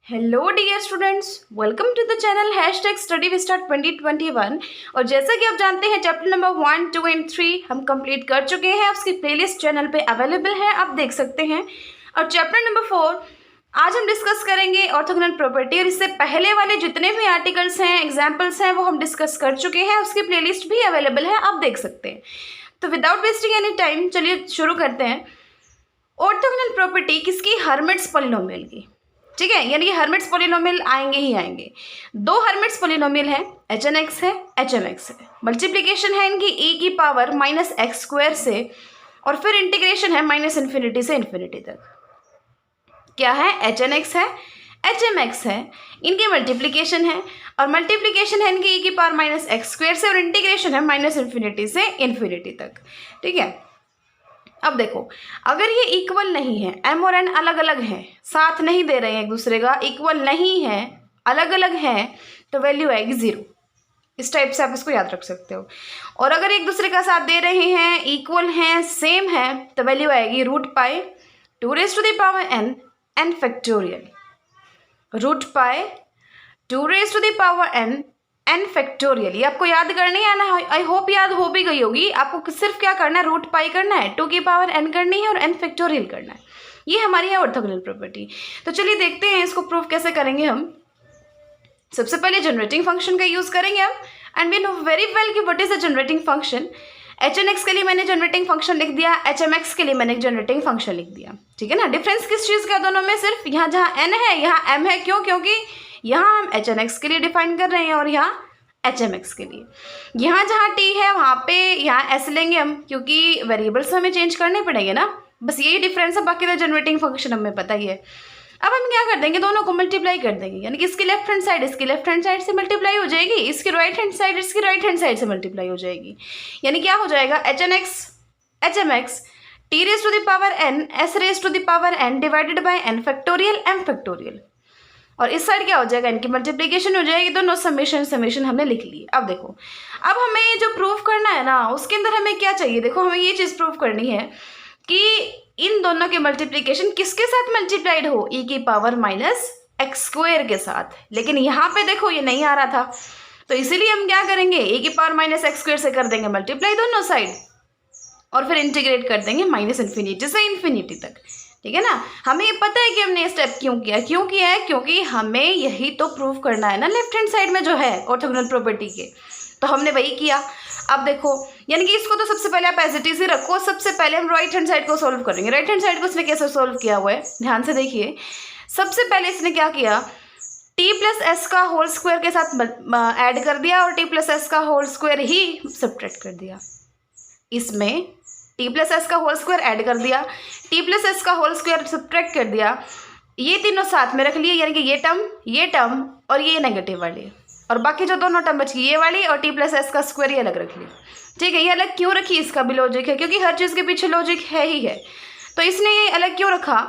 Hello dear students, welcome to the channel hashtag study we start 2021। और जैसा कि आप जानते हैं चैप्टर नंबर 1, 2 एंड 3 हम कंप्लीट कर चुके हैं। उसकी प्लेलिस्ट चैनल पे अवेलेबल है, आप देख सकते हैं। और चैप्टर नंबर 4 आज हम डिस्कस करेंगे ऑर्थोगोनल प्रॉपर्टी। और इससे पहले वाले जितने भी आर्टिकल्स हैं, एग्जाम्पल्स हैं, वो हम डिस्कस कर चुके हैं। उसकी प्लेलिस्ट भी अवेलेबल है, आप देख सकते हैं। तो विदाउट वेस्टिंग एनी टाइम चलिए शुरू करते हैं। ऑर्थोगोनल प्रॉपर्टी किसकी? हर्मिट्स पॉलिनोमियल की। ठीक है, यानी कि हर्मिट्स पॉलिनोमियल आएंगे ही आएंगे। दो हर्मिट्स पॉलिनोमियल हैं, एच एन एक्स है, एच एम एक्स है। मल्टीप्लीकेशन है इनकी e की पावर माइनस एक्स स्क्वायर से, और फिर इंटीग्रेशन है माइनस इन्फिनिटी से इन्फिनिटी तक। क्या है? एच एन एक्स है, एच एम एक्स है, इनकी मल्टीप्लीकेशन है, और मल्टीप्लीकेशन है इनकी e की पावर माइनस एक्स स्क्वायर से, और इंटीग्रेशन है माइनस इन्फिनिटी से इन्फिनिटी तक। ठीक है, अब देखो, अगर ये इक्वल नहीं है, m और n अलग अलग हैं, साथ नहीं दे रहे हैं एक दूसरे का, इक्वल नहीं है, अलग अलग हैं, तो वैल्यू आएगी 0। इस टाइप से आप इसको याद रख सकते हो। और अगर एक दूसरे का साथ दे रहे हैं, इक्वल हैं, सेम है, तो वैल्यू आएगी root pi 2 raise to the power n n factorial. Root pi 2 raise to the power n n factorial. ये आपको याद करनी है ना, आई होप याद हो भी गई होगी। आपको सिर्फ क्या करना है? रूट पाई करना है, 2 की पावर n करनी है, और n फैक्टोरियल करना है। ये हमारी है ऑर्थोगोनल प्रॉपर्टी। तो चलिए देखते हैं इसको प्रूव कैसे करेंगे हम। सबसे पहले जनरेटिंग फंक्शन का यूज करेंगे हम, and we know very well कि what is the generating function. H N X के लिए मैंने जनरेटिंग फंक्शन लिख दिया, एच एम एक्स के लिए मैंने जनरेटिंग फंक्शन लिख दिया। ठीक है ना, डिफरेंस किस चीज़ का दोनों में? सिर्फ यहाँ जहाँ n है यहाँ m है। क्यों? क्योंकि यहाँ हम एच एन एक्स के लिए डिफाइन कर रहे हैं, और यहाँ एच एम एक्स के लिए। यहाँ जहाँ t है वहाँ पे यहाँ s लेंगे हम, क्योंकि वेरिएबल्स हमें चेंज करने पड़ेंगे ना। बस यही डिफरेंस है, बाकी तो जनरेटिंग फंक्शन हमें पता ही है। अब हम क्या कर देंगे? दोनों को मल्टीप्लाई कर देंगे, यानी कि इसकी लेफ्ट हैंड साइड इसकी लेफ्ट हैंड साइड से मल्टीप्लाई हो जाएगी, इसकी राइट हैंड साइड इसकी राइट हैंड साइड से मल्टीप्लाई हो जाएगी। यानी क्या हो जाएगा? H N X H M X T raise to the power n s raise to the power n divided by n factorial m factorial. और इस साइड क्या हो जाएगा? इनकी मल्टीप्लीकेशन हो जाएगी, दोनों समेशन समेशन हमने लिख ली। अब देखो, अब हमें ये जो प्रूफ करना है ना, उसके अंदर हमें क्या चाहिए? देखो, हमें ये चीज़ प्रूफ करनी है कि इन दोनों के मल्टीप्लीकेशन किसके साथ मल्टीप्लाइड हो? e की पावर माइनस एक्स स्क्वायर के साथ। लेकिन यहाँ पे देखो ये नहीं आ रहा था, तो इसीलिए हम क्या करेंगे? e की पावर माइनस एक्स स्क्वायर से कर देंगे मल्टीप्लाई दोनों साइड, और फिर इंटीग्रेट कर देंगे माइनस इन्फिनिटी से इन्फिनिटी तक। ठीक है ना, हमें ये पता है कि हमने ये स्टेप क्यों किया है, क्योंकि हमें यही तो प्रूव करना है ना लेफ्ट हैंड साइड में जो है ऑर्थोगोनल प्रॉपर्टी के, तो हमने वही किया। अब देखो, यानी कि इसको तो सबसे पहले आप एज इट इज ही रखो। सबसे पहले हम राइट हैंड साइड को सोल्व करेंगे। राइट हैंड साइड को इसने कैसे सोल्व किया हुआ है, ध्यान से देखिए। सबसे पहले इसने क्या किया? t प्लस एस का होल स्क्वायर के साथ ऐड कर दिया, और t प्लस एस का होल स्क्वायर ही सब्ट्रैक्ट कर दिया। इसमें t प्लस एस का होल स्क्वायर ऐड कर दिया, t प्लस एस का होल स्क्वायर सब्ट्रैक्ट कर दिया। ये तीनों साथ में रख लिए, यानी कि ये टर्म और ये नेगेटिव वाली, और बाकी जो दोनों टर्म बच गई ये वाली, और t प्लस एस का स्क्वायर ये अलग रख ली। ठीक है, ये अलग क्यों रखी? इसका भी लॉजिक है, क्योंकि हर चीज़ के पीछे लॉजिक है ही है। तो इसने ये अलग क्यों रखा?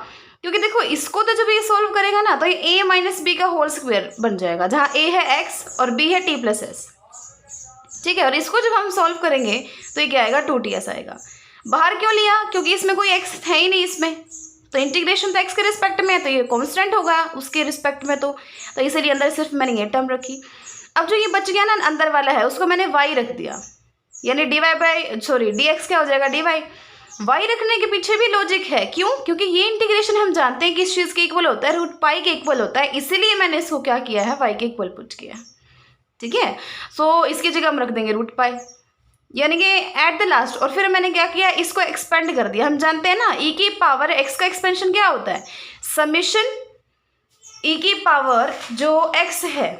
क्योंकि देखो, इसको तो जब ये सोल्व करेगा ना, तो ये a माइनस बी का होल स्क्वायर बन जाएगा, जहाँ a है x और b है t प्लस एस। ठीक है, और इसको जब हम सोल्व करेंगे तो ये क्या आएगा? 2ts आएगा। बाहर क्यों लिया? क्योंकि इसमें कोई x है ही नहीं इसमें, तो इंटीग्रेशन तो x के रिस्पेक्ट में है, तो ये कांस्टेंट होगा उसके रिस्पेक्ट में, तो इसीलिए अंदर सिर्फ मैंने ये टर्म रखी। अब जो ये बच गया ना अंदर वाला है, उसको मैंने y रख दिया, यानी dx क्या हो जाएगा? dy। y रखने के पीछे भी लॉजिक है। क्यों? क्योंकि ये इंटीग्रेशन हम जानते हैं कि इस चीज़ के इक्वल होता है, रूट पाई के इक्वल होता है, इसीलिए मैंने इसको क्या किया है? y के इक्वल पुट किया। ठीक है, सो इसकी जगह हम रख देंगे रूट पाई, यानी कि एट द लास्ट। और फिर मैंने क्या किया? इसको एक्सपेंड कर दिया। हम जानते हैं ना e की पावर x का एक्सपेंशन क्या होता है? समेशन e की पावर जो x है,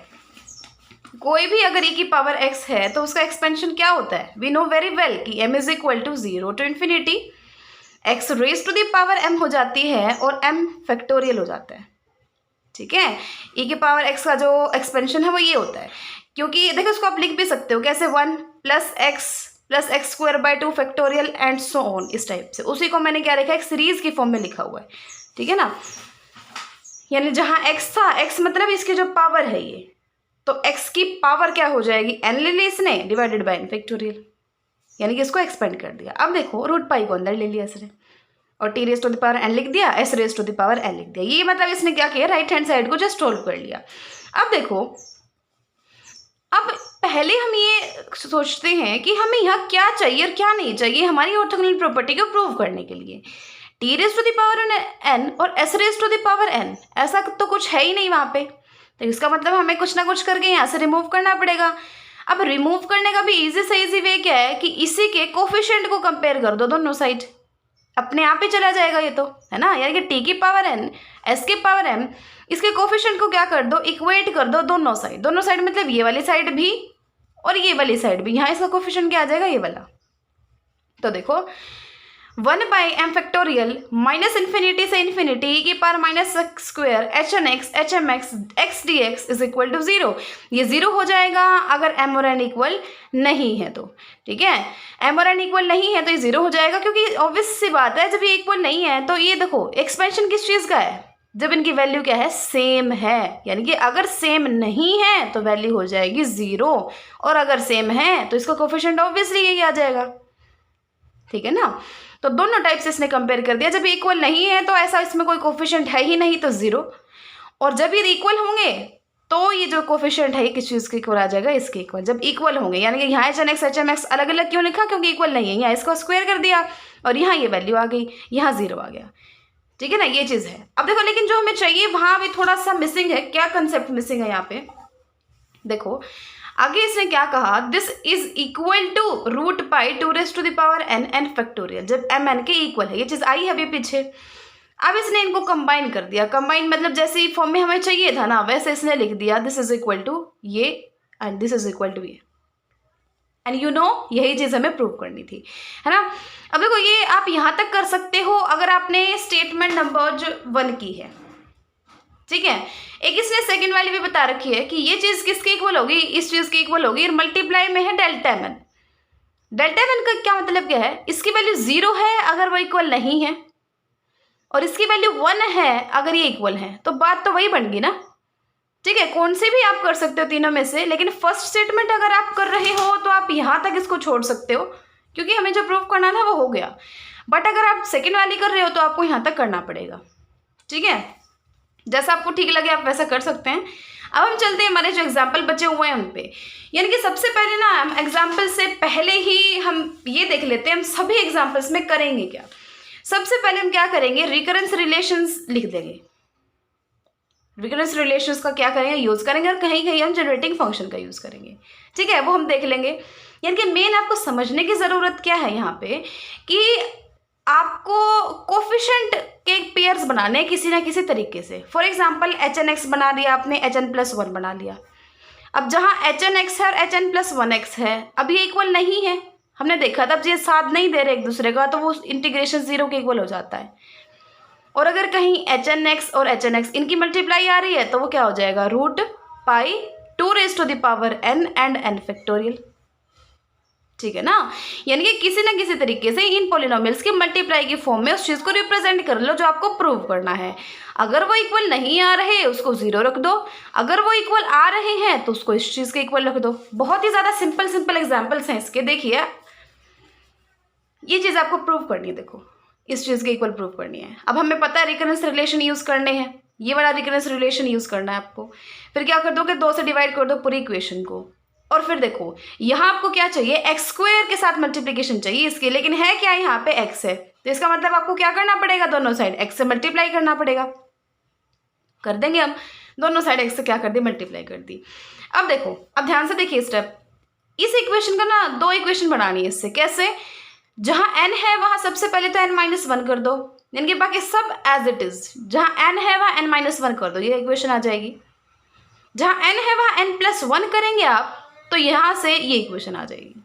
कोई भी अगर e की पावर x है तो उसका एक्सपेंशन क्या होता है? वी नो वेरी वेल कि m is equal to 0 to infinity x raise to the power m हो जाती है, और m फैक्टोरियल हो जाता है। ठीक है, e की पावर x का जो एक्सपेंशन है वो ये होता है। क्योंकि देखो, इसको आप लिख भी सकते हो कैसे? 1 plus x square by 2 factorial and so on, इस टाइप से। उसी को मैंने क्या लिखा है? एक सीरीज की फॉर्म में लिखा हुआ है। ठीक है ना, यानी जहाँ x था, x मतलब इसकी जो पावर है ये, तो x की पावर क्या हो जाएगी? n ले ली इसने, डिवाइडेड बाई n फैक्टोरियल, यानी कि इसको एक्सपेंड कर दिया। अब देखो, रूट पाई को अंदर ले लिया इसने, और T raise to the power N लिख दिया, S raise to the power N लिख दिया। ये मतलब इसने क्या किया, राइट हैंड साइड को जस्ट सोल्व कर लिया। अब देखो, अब पहले हम ये सोचते हैं कि हमें यहाँ क्या चाहिए और क्या नहीं चाहिए हमारी ऑर्थोगोनल प्रॉपर्टी को प्रूव करने के लिए। T raise to the power N और S raise to the power N, ऐसा तो कुछ है ही नहीं वहाँ पे, तो इसका मतलब हमें कुछ ना कुछ करके यहाँ से रिमूव करना पड़ेगा। अब रिमूव करने का भी इजी से इजी वे क्या है कि इसी के कोफिशिएंट को कंपेयर कर दो दोनों साइड, अपने आप ही चला जाएगा ये तो, है ना। यानी कि टी की पावर एन, एस की पावर एम, इसके कोफिशिएंट को क्या कर दो, इक्वेट कर दो दोनों साइड। दोनों साइड मतलब ये वाली साइड भी और ये वाली साइड भी, यहाँ इसका कोफिशिएंट क्या आ जाएगा, ये वाला। तो देखो 1/m फैक्टोरियल माइनस इन्फिनिटी से इन्फिनिटी e की power minus X square H N X H M X X D X is equal to 0। ये 0 हो जाएगा अगर m और n इक्वल नहीं है तो, ठीक है। m और n इक्वल नहीं है तो ये 0 हो जाएगा, क्योंकि ऑब्वियस सी बात है जब ये इक्वल नहीं है तो ये देखो एक्सपेंशन किस चीज़ का है, जब इनकी वैल्यू क्या है, सेम है। यानी कि अगर सेम नहीं है तो वैल्यू हो जाएगी 0, और अगर सेम है तो इसका कोफिशिएंट ऑब्वियसली यही आ जाएगा, ठीक है ना। तो दोनों टाइप से इसने कंपेयर कर दिया। जब इक्वल नहीं है तो ऐसा इसमें कोई कोफिशिएंट है ही नहीं तो 0, और जब ये इक्वल होंगे तो ये जो कोफिशिएंट है किस चीज़ के इक्वल आ जाएगा, इसके इक्वल। जब इक्वल होंगे यानी कि यहाँ H N X H M X अलग अलग क्यों लिखा, क्योंकि इक्वल नहीं है, यहाँ इसको स्क्वायर कर दिया और यहाँ ये वैल्यू आ गई, यहाँ 0 आ गया, ठीक है ना। ये चीज़ है। अब देखो लेकिन जो हमें चाहिए वहाँ भी थोड़ा सा मिसिंग है। क्या कंसेप्ट मिसिंग है यहाँ पे, देखो आगे इसने क्या कहा, this is equal to root pi to raise to the power N N factorial, जब एम एन के इक्वल है। ये चीज़ आई है अभी पीछे। अब इसने इनको कंबाइन कर दिया। कंबाइन मतलब जैसे फॉर्म में हमें चाहिए था ना, वैसे इसने लिख दिया दिस इज इक्वल टू ये and this is equal to ये, एंड यू नो यही चीज़ हमें प्रूव करनी थी, है ना। अब देखो ये आप यहाँ तक कर सकते हो अगर आपने स्टेटमेंट नंबर 1 की है, ठीक है। एक इसने सेकंड वाली भी बता रखी है कि ये चीज़ किसके इक्वल होगी, इस चीज़ के इक्वल होगी, और मल्टीप्लाई में है delta M N. Delta M N का क्या मतलब क्या है, इसकी वैल्यू 0 है अगर वो इक्वल नहीं है, और इसकी वैल्यू 1 है अगर ये इक्वल है, तो बात तो वही बन गई ना, ठीक है। कौन से भी आप कर सकते हो तीनों में से, लेकिन फर्स्ट स्टेटमेंट अगर आप कर रहे हो तो आप यहाँ तक इसको छोड़ सकते हो, क्योंकि हमें जो प्रूव करना था वो हो गया। बट अगर आप सेकेंड वाली कर रहे हो तो आपको यहाँ तक करना पड़ेगा, ठीक है। जैसा आपको ठीक लगे आप वैसा कर सकते हैं। अब हम चलते हैं हमारे जो एग्जाम्पल बचे हुए हैं उन पे। यानी कि सबसे पहले ना हम एग्जाम्पल से पहले ही हम ये देख लेते हैं हम सभी एग्जाम्पल्स में करेंगे क्या। सबसे पहले हम क्या करेंगे, रिकरेंस रिलेशंस लिख देंगे। रिकरेंस रिलेशंस का क्या करेंगे, यूज़ करेंगे, और कहीं कहीं हम जनरेटिंग फंक्शन का यूज़ करेंगे, ठीक है। वो हम देख लेंगे। यानी कि मेन आपको समझने की ज़रूरत क्या है यहाँ पे कि आपको कोफिशिएंट के पेयर्स बनाने किसी ना किसी तरीके से। For example H N X बना दिया आपने, एच एन प्लस 1 बना लिया। अब जहाँ एच एन एक्स है और एच एन प्लस 1 एक्स है, अब ये इक्वल नहीं है, हमने देखा था। अब ये साथ नहीं दे रहे एक दूसरे का तो वो इंटीग्रेशन 0 के इक्वल हो जाता है। और अगर कहीं एच एन एक्स और एच एन एक्स इनकी मल्टीप्लाई आ रही है तो वो क्या हो जाएगा, root pi to raise to the power N and N factorial, ठीक है ना। यानी कि किसी ना किसी तरीके से इन पॉलिनोमियल्स की मल्टीप्लाई की फॉर्म में उस चीज़ को रिप्रेजेंट कर लो जो आपको प्रूव करना है। अगर वो इक्वल नहीं आ रहे उसको 0 रख दो, अगर वो इक्वल आ रहे हैं तो उसको इस चीज़ के इक्वल रख दो। बहुत ही ज़्यादा सिंपल एग्जाम्पल्स हैं इसके। देखिए ये चीज़ आपको प्रूव करनी है, देखो इस चीज़ के इक्वल प्रूव करनी है। अब हमें पता है रिकरेंस रिलेशन यूज़ करने हैं, ये वाला रिकरेंस रिलेशन यूज़ करना है आपको। फिर क्या कर दो कि 2 से डिवाइड कर दो पूरी इक्वेशन को, और फिर देखो यहाँ आपको क्या चाहिए, एक्स स्क्वायर के साथ मल्टीप्लिकेशन चाहिए इसके, लेकिन है क्या, यहाँ पे एक्स है, तो इसका मतलब आपको क्या करना पड़ेगा, दोनों साइड एक्स से मल्टीप्लाई करना पड़ेगा। कर देंगे हम, दोनों साइड एक्स से क्या कर दी, मल्टीप्लाई कर दी। अब देखो, अब ध्यान से देखिए स्टेप, इस इक्वेशन का ना 2 इक्वेशन बनानी है इससे। कैसे, जहाँ n है वहाँ सबसे पहले तो n-1 कर दो, यानी कि बाकी सब एज इट इज। जहाँ n है वहाँ n-1 कर दो, ये इक्वेशन आ जाएगी। जहाँ n है वहाँ n+1 करेंगे आप तो यहाँ से ये इक्वेशन आ जाएगी।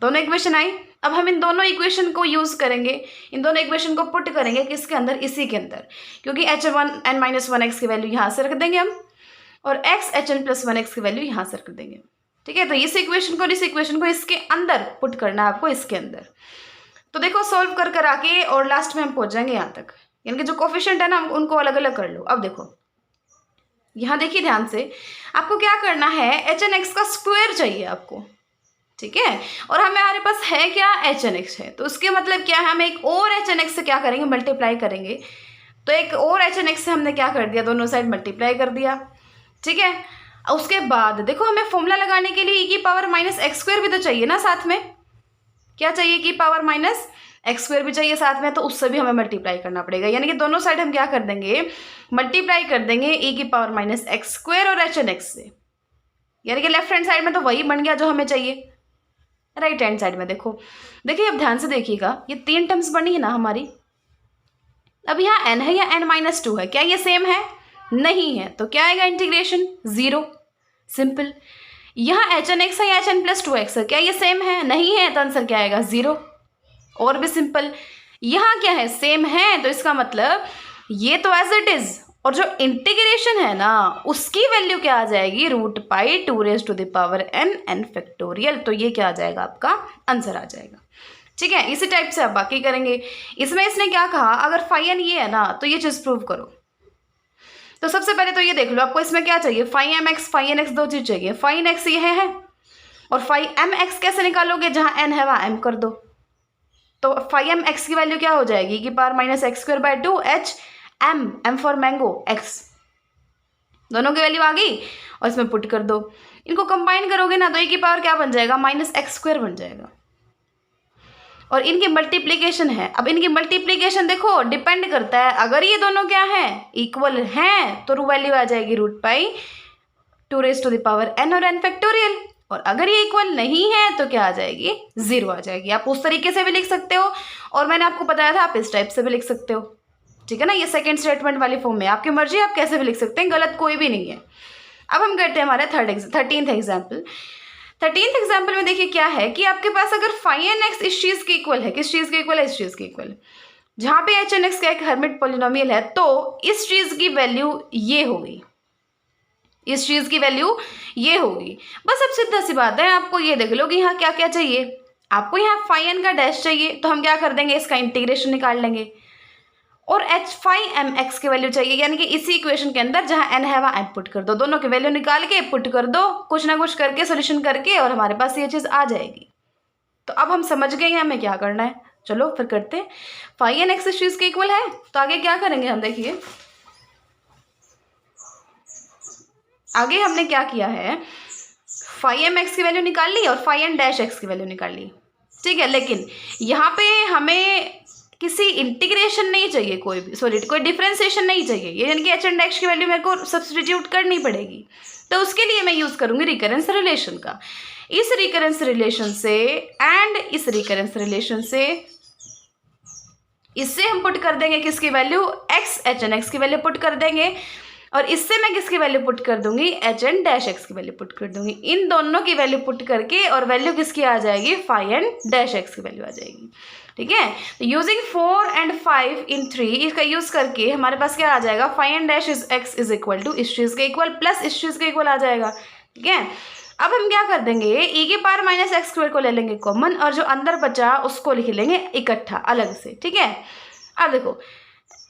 दोनों इक्वेशन आई। अब हम इन दोनों इक्वेशन को यूज़ करेंगे, इन दोनों इक्वेशन को पुट करेंगे किसके अंदर, इसी के अंदर, क्योंकि h(n-1x) की वैल्यू यहाँ से रख देंगे हम, और x hn+1x की वैल्यू यहाँ से रख देंगे, ठीक है। तो इस इक्वेशन को और इस इक्वेशन को इसके अंदर पुट करना है आपको, इसके अंदर। तो देखो सॉल्व कर आके और लास्ट में हम पहुँच जाएंगे यहाँ तक, यानी कि जो कोफिशिएंट है ना उनको अलग अलग कर लो। अब देखो यहाँ देखिए ध्यान से, आपको क्या करना है, एच एन एक्स का स्क्वायर चाहिए आपको, ठीक है। और हमारे पास है क्या, एच एन एक्स है, तो उसके मतलब क्या है, हम एक और एच एन एक्स से क्या करेंगे, मल्टीप्लाई करेंगे। तो एक और एच एन एक्स से हमने क्या कर दिया, दोनों साइड मल्टीप्लाई कर दिया, ठीक है। उसके बाद देखो हमें फॉर्मूला लगाने के लिए ई की पावर माइनस एक्स स्क्वायर भी तो चाहिए ना साथ में, क्या चाहिए, की पावर माइनस एक्स स्क्वायर भी चाहिए साथ में, तो उससे भी हमें मल्टीप्लाई करना पड़ेगा। यानी कि दोनों साइड हम क्या कर देंगे, मल्टीप्लाई कर देंगे ई की पावर माइनस एक्स स्क्वायर और एच एन एक्स से। यानी कि लेफ्ट हैंड साइड में तो वही बन गया जो हमें चाहिए, राइट हैंड साइड में देखो, देखिए अब ध्यान से देखिएगा, ये 3 टर्म्स बनी है ना हमारी। अब यहाँ एन है या एन माइनस 2 है, क्या ये सेम है, नहीं है, तो क्या आएगा, इंटीग्रेशन 0, सिंपल। यहाँ एच एन एक्स है या एच एन प्लस 2x है, क्या ये सेम है, नहीं है, तो आंसर क्या आएगा, 0, और भी सिंपल। यहाँ क्या है, सेम है, तो इसका मतलब ये तो एज इट इज, और जो इंटीग्रेशन है ना उसकी वैल्यू क्या आ जाएगी, root pi 2 raise to the power N N factorial, तो ये क्या आ जाएगा, आपका आंसर आ जाएगा, ठीक है। इसी टाइप से आप बाकी करेंगे। इसमें इसने क्या कहा, अगर फाई एन ये है ना तो ये चीज़ प्रूव करो। तो सबसे पहले तो ये देख लो, आपको इसमें क्या चाहिए, phi M X, phi N X, दो चीज चाहिए, फाई एन एक्स ये है और फाई एम एक्स कैसे निकालोगे, जहां एन है वहां एम कर दो, तो फाई एम एक्स की वैल्यू क्या हो जाएगी, की power minus X square by 2 H M, M for mango, X, दोनों की वैल्यू आ गई और इसमें पुट कर दो। इनको कंबाइन करोगे ना तो ए की पावर क्या बन जाएगा, माइनस एक्स स्क्वायर बन जाएगा, और इनकी मल्टीप्लीकेशन है। अब इनकी मल्टीप्लीकेशन देखो डिपेंड करता है, अगर ये दोनों क्या है, इक्वल हैं, तो वैल्यू आ जाएगी root pi 2 raise to the power N और एन फैक्टोरियल, और अगर ये इक्वल नहीं है तो क्या आ जाएगी, 0 आ जाएगी। आप उस तरीके से भी लिख सकते हो, और मैंने आपको बताया था आप इस टाइप से भी लिख सकते हो, ठीक है ना। ये सेकेंड स्टेटमेंट वाली फॉर्म में आपकी मर्जी, आप कैसे भी लिख सकते हैं, गलत कोई भी नहीं है। अब हम करते हैं हमारे 13th एग्जाम्पल। 13th एग्जाम्पल में देखिए क्या है कि आपके पास अगर फाई एन एक्स इस चीज़ के इक्वल है, किस चीज़ के इक्वल है, इस चीज़ के इक्वल, जहाँ पे एच एन एक्स का एक हर्मिट पॉलिनोमियल है, तो इस चीज़ की वैल्यू ये होगी, इस चीज़ की वैल्यू ये होगी। बस अब सीधा सी बात है, आपको ये देख लो कि यहाँ क्या क्या चाहिए, आपको यहाँ फाई एन का डैश चाहिए, तो हम क्या कर देंगे, इसका इंटीग्रेशन निकाल लेंगे, और एच फाई एम एक्स की वैल्यू चाहिए, यानी कि इसी इक्वेशन के अंदर जहां एन है वहां एम पुट कर दो, दोनों की वैल्यू निकाल के पुट कर दो, कुछ ना कुछ करके सोल्यूशन करके, और हमारे पास ये चीज़ आ जाएगी। तो अब हम समझ गए हैं हमें क्या करना है, चलो फिर करते हैं। फाई एन एक्स इस चीज़ के इक्वल है, तो आगे क्या करेंगे हम, देखिए आगे हमने क्या किया है, फाई एम एक्स की वैल्यू निकाल ली और फाई एन डैश एक्स की वैल्यू निकाल ली, ठीक है। लेकिन यहाँ पे हमें किसी इंटीग्रेशन नहीं चाहिए, कोई भी कोई डिफरेंशिएशन नहीं चाहिए, ये यानी कि एच एंड एक्स की वैल्यू मेरे को सब्स्टिट्यूट करनी पड़ेगी, तो उसके लिए मैं यूज़ करूँगी रिकरेंस रिलेशन का। इस रिकरेंस रिलेशन से एंड इस रिकरेंस रिलेशन से, इससे हम पुट कर देंगे किसकी value, X H N X की वैल्यू पुट कर देंगे, और इससे मैं किसकी वैल्यू पुट कर दूंगी, एच एन डैश एक्स की वैल्यू पुट कर दूंगी। इन दोनों की वैल्यू पुट करके और वैल्यू किसकी आ जाएगी, फाई एन डैश एक्स की वैल्यू आ जाएगी, ठीक है। तो यूजिंग 4 and 5 in 3 इसका यूज करके हमारे पास क्या आ जाएगा, phi N dash is X is equal to इस चीज़ के इक्वल प्लस इस चीज़ के इक्वल आ जाएगा, ठीक है। अब हम क्या कर देंगे, ई के पावर माइनस एक्स स्क्वायर को ले लेंगे कॉमन, और जो अंदर बचा उसको लिख लेंगे इकट्ठा अलग से, ठीक है। अब देखो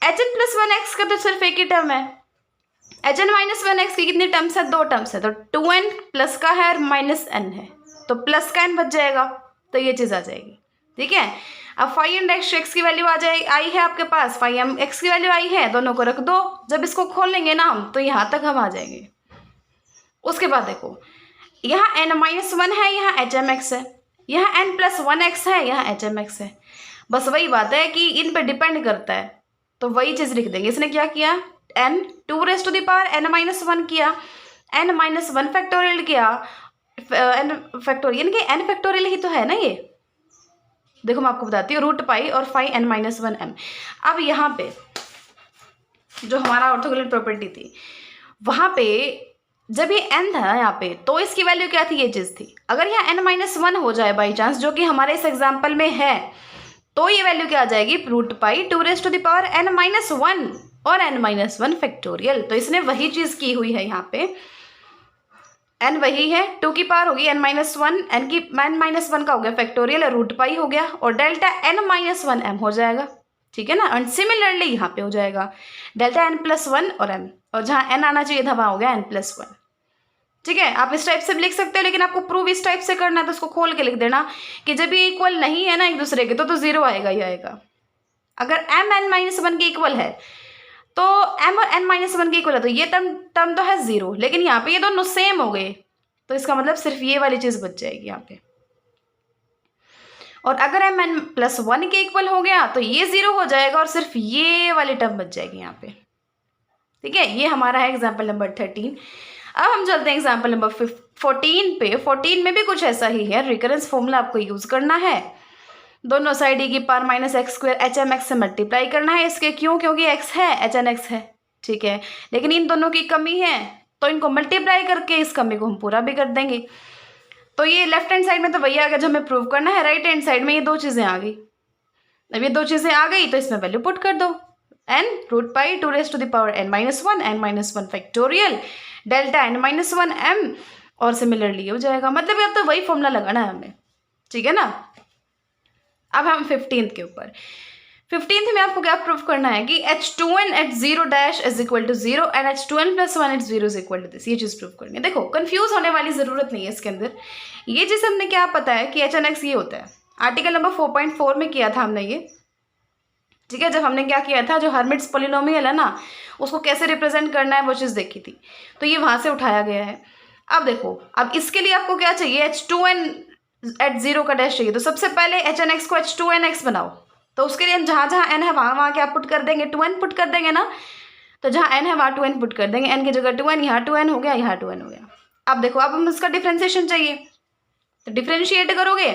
एच एन प्लस 1 एक्स का तो सिर्फ एक ही टर्म है, एच एन माइनस 1 एक्स की कितनी टर्म्स है, 2 टर्म्स है, तो 2n प्लस का है और माइनस n है, तो प्लस का n बच जाएगा, तो ये चीज़ आ जाएगी, ठीक है। अब फाई एन डैश एक्स की वैल्यू आ जाएगी, आई है आपके पास, फाई एम एक्स की वैल्यू आई है, दोनों को रख दो, जब इसको खोल लेंगे ना हम तो यहाँ तक हम आ जाएंगे। उसके बाद देखो यहाँ n माइनस 1 है, यहाँ एच एम एक्स है, यहाँ n प्लस 1 एक्स है, यहाँ एच एम एक्स है। बस वही बात है कि इन पे डिपेंड करता है, तो वही चीज़ लिख देंगे। इसने क्या किया, n 2 raise to the power n minus 1 किया, n माइनस 1 फैक्टोरियल किया, n फैक्टोरियल यानी कि n फैक्टोरियल ही तो है ना ये, देखो मैं आपको बताती हूँ, रूट पाई और फाई n माइनस 1 m। अब यहाँ पे जो हमारा ऑर्थोगोनल प्रॉपर्टी थी, वहाँ पे जब ये n था ना यहाँ पे, तो इसकी वैल्यू क्या थी, ये चीज़ थी। अगर यहाँ n माइनस 1 हो जाए बाई चांस, जो कि हमारे इस एग्जाम्पल में है, तो ये वैल्यू क्या आ जाएगी, root pi 2 raise to the power n minus 1 और n माइनस 1 फैक्टोरियल। तो इसने वही चीज़ की हुई है, यहाँ पे n वही है, 2 की पावर होगी n माइनस 1, n माइनस 1 का हो गया फैक्टोरियल, रूट पाई हो गया, और डेल्टा n माइनस 1 m हो जाएगा, ठीक है ना। एंड सिमिलरली यहाँ पे हो जाएगा डेल्टा n प्लस 1 और m, और जहाँ n आना चाहिए था वहाँ हो गया n प्लस 1, ठीक है, आप इस टाइप से भी लिख सकते हो, लेकिन आपको प्रूव इस टाइप से करना है तो उसको खोल के लिख देना कि जब ये इक्वल नहीं है ना एक दूसरे के तो जीरो आएगा ही आएगा। अगर m n-1 के इक्वल है तो m और n-1 के इक्वल है तो ये टर्म तो है जीरो, लेकिन यहाँ पे ये दोनों सेम हो गए तो इसका मतलब सिर्फ ये वाली चीज बच जाएगी यहाँ पे। और अगर m n+1 के इक्वल हो गया तो ये जीरो हो जाएगा और सिर्फ ये वाली टर्म बच जाएगी यहाँ पे। ठीक है, ये हमारा है एग्जाम्पल नंबर 13। अब हम चलते हैं एग्जाम्पल नंबर 14 पे। 14 में भी कुछ ऐसा ही है, रिकरेंस फॉर्मूला आपको यूज करना है, दोनों साइड e की पावर -x² HMX से मल्टीप्लाई करना है इसके। क्यों? क्योंकि x है HNX है। ठीक है, लेकिन इन दोनों की कमी है तो इनको मल्टीप्लाई करके इस कमी को हम पूरा भी कर देंगे। तो ये लेफ्ट हैंड साइड में तो वही आ गया जो हमें प्रूव करना है, राइट हैंड साइड में ये दो चीज़ें आ गई। अब ये दो चीज़ें आ गई तो इसमें वैल्यू पुट कर दो, n√π 2n-1 n-1 factorial delta n-1 m, और सिमिलरली हो जाएगा। मतलब अब तो वही फॉर्मूला लगाना है हमें। ठीक है ना। अब हम 15th के ऊपर। 15th में आपको क्या प्रूव करना है कि h2n at 0 dash is equal to 0 and h2n+1 at 0 is equal to this। ये चीज़ प्रूव करनी है। देखो कंफ्यूज होने वाली ज़रूरत नहीं है इसके अंदर। ये चीज़ हमने क्या पता है कि HNX ये होता है, आर्टिकल नंबर 4.4 में किया था हमने ये। ठीक है, जब हमने क्या किया था, जो हर्मिट्स पॉलिनोमियल है ना उसको कैसे रिप्रेजेंट करना है वो चीज़ देखी थी, तो ये वहाँ से उठाया गया है। अब देखो, अब इसके लिए आपको क्या चाहिए, h2n at 0 का डैश चाहिए। तो सबसे पहले HNX को h2nx बनाओ। तो उसके लिए हम जहाँ जहाँ n है वहाँ क्या पुट कर देंगे, 2n पुट कर देंगे ना। तो जहाँ n है वहाँ 2n पुट कर देंगे, n की जगह 2n, यहाँ 2n हो गया, यहाँ 2n हो गया। अब देखो, अब हम इसका डिफ्रेंशिएशन चाहिए तो डिफ्रेंशिएट करोगे,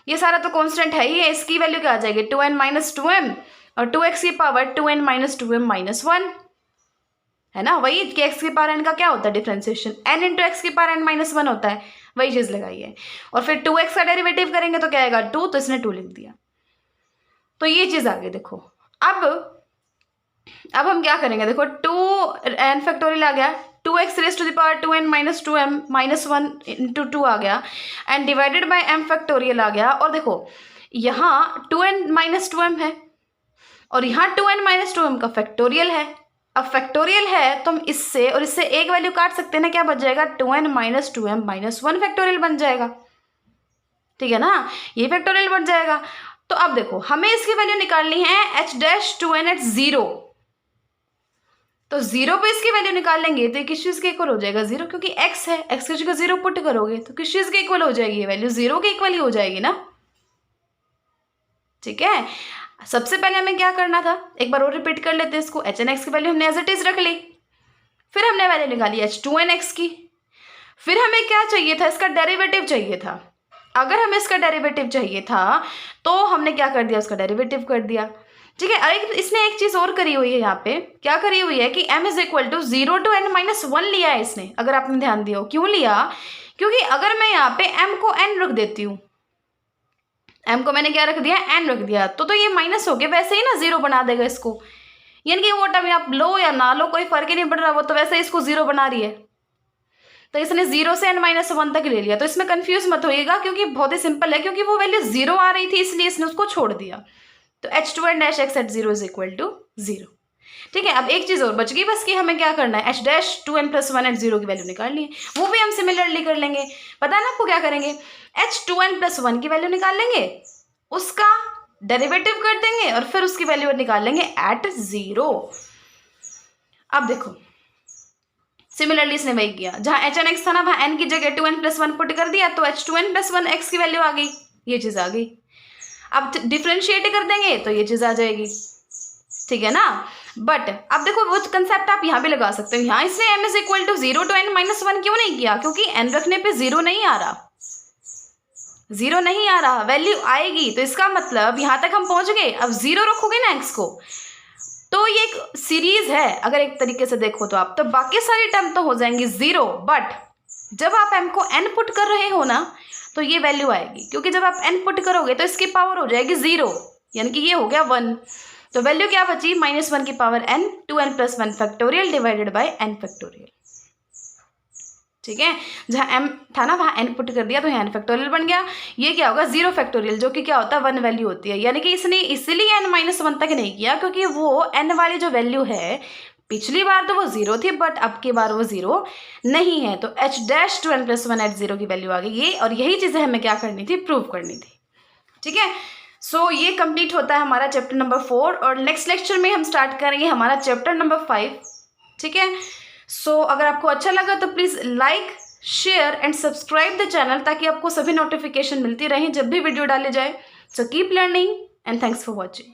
ये सारा तो कांस्टेंट है ही है, इसकी वैल्यू क्या आ जाएगी 2n - 2m और 2x की पावर 2n - 2m - 1 है ना। वही कि x की पावर n का क्या होता है डिफ्रेंशिएशन, n × x की पावर n - 1 होता है, वही चीज़ लगाई है। और फिर 2x का डेरिवेटिव करेंगे तो क्या आएगा 2, तो इसने 2 लिख दिया। तो ये चीज़ आ गई। देखो अब हम क्या करेंगे, देखो 2n फैक्टोरियल आ गया, 2x raised to the power 2n - 2m - 1 × 2 आ गया and divided by m factorial आ गया। और देखो यहाँ 2n - 2m है और यहाँ 2n - 2m का फैक्टोरियल है। अब फैक्टोरियल है तो हम इससे और इससे एक वैल्यू काट सकते हैं ना, क्या बच जाएगा 2n - 2m - 1 फैक्टोरियल बन जाएगा। ठीक है ना, ये फैक्टोरियल बन जाएगा। तो अब देखो हमें इसकी वैल्यू निकालनी है h'2n at 0। तो 0 पे इसकी वैल्यू निकाल लेंगे तो ये किस चीज़ के इक्वल हो जाएगा 0, क्योंकि x है, x की जगह 0 पुट करोगे तो किस चीज़ के इक्वल हो जाएगी, ये वैल्यू 0 के इक्वल ही हो जाएगी ना। ठीक है, सबसे पहले हमें क्या करना था, एक बार और रिपीट कर लेते हैं इसको। HNX की वैल्यू हमने एज इट इज रख ली, फिर हमने वैल्यू निकाली h2nx की, फिर हमें क्या चाहिए था, इसका डेरिवेटिव चाहिए था। अगर हमें इसका डेरिवेटिव चाहिए था तो हमने क्या कर दिया, उसका डेरिवेटिव कर दिया। ठीक है, इसने एक चीज़ और करी हुई है, यहाँ पे क्या करी हुई है कि m = 0 to n-1 लिया है इसने। अगर आपने ध्यान दिया हो, क्यों लिया, क्योंकि अगर मैं यहाँ पे m को n रख देती हूँ, m को मैंने क्या रख दिया, n रख दिया, तो ये माइनस हो गया, वैसे ही ना 0 बना देगा इसको। यानी कि वो टर्म आप लो या ना लो कोई फर्क ही नहीं पड़ रहा, वो तो वैसे इसको 0 बना रही है। तो इसने 0 से n-1 तक ले लिया। तो इसमें कंफ्यूज मत होइएगा क्योंकि बहुत ही सिंपल है, क्योंकि वो वैल्यू 0 आ रही थी इसलिए इसने उसको छोड़ दिया। तो h2n-x at 0 is equal to 0। ठीक है, अब एक चीज़ और बच गई बस कि हमें क्या करना है, h'2n+1 at 0 की वैल्यू निकालनी है। वो भी हम सिमिलरली कर लेंगे। पता है ना आपको क्या करेंगे, h2n+1 की वैल्यू निकाल लेंगे, उसका डेरिवेटिव कर देंगे और फिर उसकी वैल्यू निकाल लेंगे एट 0। अब देखो सिमिलरली इसने वही किया, जहाँ HNX था ना वहाँ n की जगह 2n+1 पुट कर दिया तो h2n+1 x की वैल्यू आ गई, ये चीज़ आ गई। अब डिफ्रेंशिएट कर देंगे तो ये चीज़ आ जाएगी। ठीक है ना, बट अब देखो वो कंसेप्ट आप यहाँ भी लगा सकते हो। यहाँ इसने m = 0 to n-1 क्यों नहीं किया, क्योंकि n रखने पे 0 नहीं आ रहा, 0 नहीं आ रहा, वैल्यू आएगी। तो इसका मतलब यहाँ तक हम पहुँच गए। अब 0 रखोगे ना x को तो ये एक सीरीज है, अगर एक तरीके से देखो तो आप, तो बाकी सारी टर्म तो हो जाएंगी 0, बट जब आप m को n पुट कर रहे हो ना तो ये वैल्यू आएगी, क्योंकि जब आप n पुट करोगे तो इसकी पावर हो जाएगी 0, यानी कि ये हो गया 1। तो वैल्यू क्या बची, -1 की power n 2n+1 factorial divided by n factorial. ठीक है, जहाँ m था ना वहाँ n पुट कर दिया तो यहाँ n फैक्टोरियल बन गया। ये क्या होगा 0 फैक्टोरियल, जो कि क्या होता है 1 वैल्यू होती है। यानी कि इसने इसलिए n-1 तक नहीं किया क्योंकि वो n वाली जो वैल्यू है पिछली बार तो वो 0 थी, बट अब की बार वो 0 नहीं है। तो h dash two n plus 1 at 0 की वैल्यू आ गई ये, और यही चीज़ें हमें क्या करनी थी, प्रूव करनी थी। ठीक है, सो ये कंप्लीट होता है हमारा चैप्टर नंबर 4, और नेक्स्ट लेक्चर में हम स्टार्ट करेंगे हमारा चैप्टर नंबर 5। ठीक है, सो अगर आपको अच्छा लगा तो please like, share and subscribe the channel, ताकि आपको सभी नोटिफिकेशन मिलती रहें जब भी वीडियो डाले जाए। So keep learning and thanks for watching.